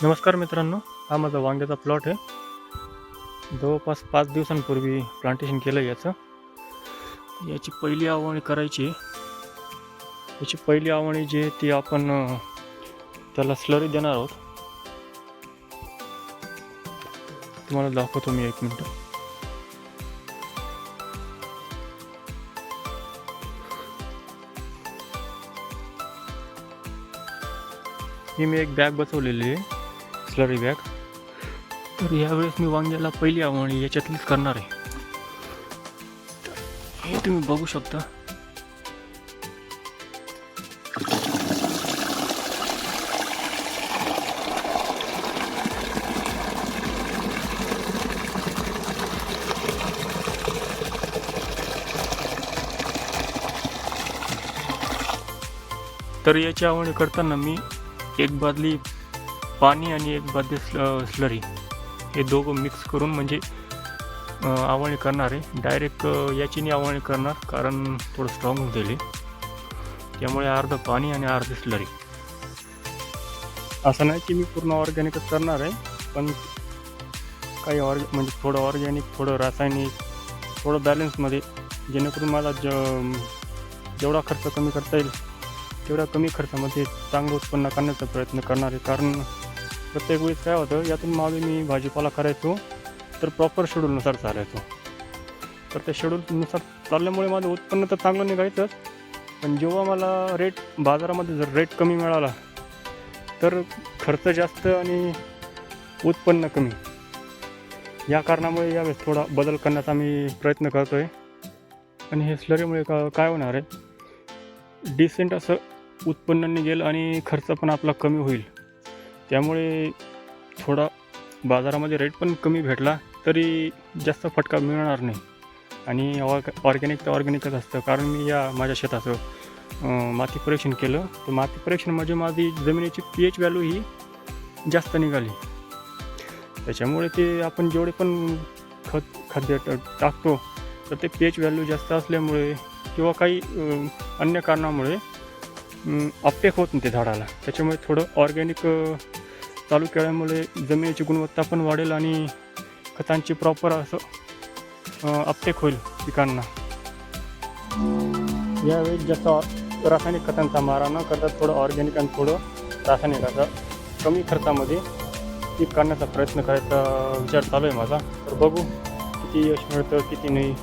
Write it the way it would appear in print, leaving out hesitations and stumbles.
नमस्कार मित्रांनो, हा माझा वांग्याचा प्लॉट आहे. जवळपास 5 दिवसांपूर्वी प्लांटेशन केलं याचं. याची पहिली आवळणी करायची आहे. याची पहिली आवळणी जी आहे ती आपण त्याला स्लरी देणार आहोत. तुम्हाला दाखवतो मी 1 मिनिट. ही मी एक बॅग बसवलेली आहे, स्लरी बॅग. तर यावेळेस मी वांग्याला पहिली आवळणी याच्यातलीच करणार आहे. हे तुम्ही बघू शकता. तर याची आवळणी करताना मी 1 बादली पाणी आणि 1 बादली स्लरी हे दोघं मिक्स करून म्हणजे आवळणी करणार आहे. डायरेक्ट याचीने आवळणी करणार कारण थोडं स्ट्रॉंग होऊन जाईल. त्यामुळे अर्धं पाणी आणि अर्धी स्लरी. असं नाही की मी पूर्ण ऑर्गॅनिकच करणार आहे, पण काही म्हणजे थोडं ऑर्गॅनिक, थोडं रासायनिक, थोडं बॅलन्समध्ये, जेणेकरून माझा जेवढा खर्च कमी करता येईल तेवढ्या कमी खर्चामध्ये चांगलं उत्पन्न करण्याचा प्रयत्न करणार आहे. कारण प्रत्येक वेळेस काय होतं, यातून मागे मी भाजीपाला करायचो तर प्रॉपर शेड्यूलनुसार चालायचो. तर त्या शेड्यूलनुसार चालल्यामुळे माझं उत्पन्न तर चांगलं निघायचंच, पण जेव्हा मला बाजारामध्ये जर रेट कमी मिळाला तर खर्च जास्त आणि उत्पन्न कमी. या कारणामुळे यावेळेस थोडा बदल करण्याचा मी प्रयत्न करतो आहे. आणि हे स्लरीमुळे काय होणार आहे, डिसेंट असं उत्पन्न निघेल आणि खर्च पण आपला कमी होईल. त्यामुळे थोडा बाजारामध्ये रेट पण कमी भेटला तरी जास्त फटका मिळणार नाही. आणि ऑर्गॅनिक तर ऑर्गॅनिकच असतं. कारण मी माझ्या शेताचं माती परीक्षण केलं, तर माती परीक्षण म्हणजे माझी जमिनीची pH व्हॅल्यू ही जास्त निघाली. त्याच्यामुळे ते आपण जेवढे पण खाद्य टाकतो तर ते pH व्हॅल्यू जास्त असल्यामुळे किंवा काही अन्य कारणामुळे अपटेक होत नाही ते झाडाला. त्याच्यामुळे थोडं ऑर्गॅनिक चालू केल्यामुळे जमिनीची गुणवत्ता पण वाढेल आणि खतांची प्रॉपर असं अपटेक होईल पिकांना. यावेळी जास्त रासायनिक खतांचा मारा न करता थोडं ऑर्गॅनिक आणि थोडं रासायनिकाचा कमी खर्चामध्ये पीक काढण्याचा प्रयत्न करायचा विचार चालू आहे माझा. तर बघू किती यश मिळतं किती नाही.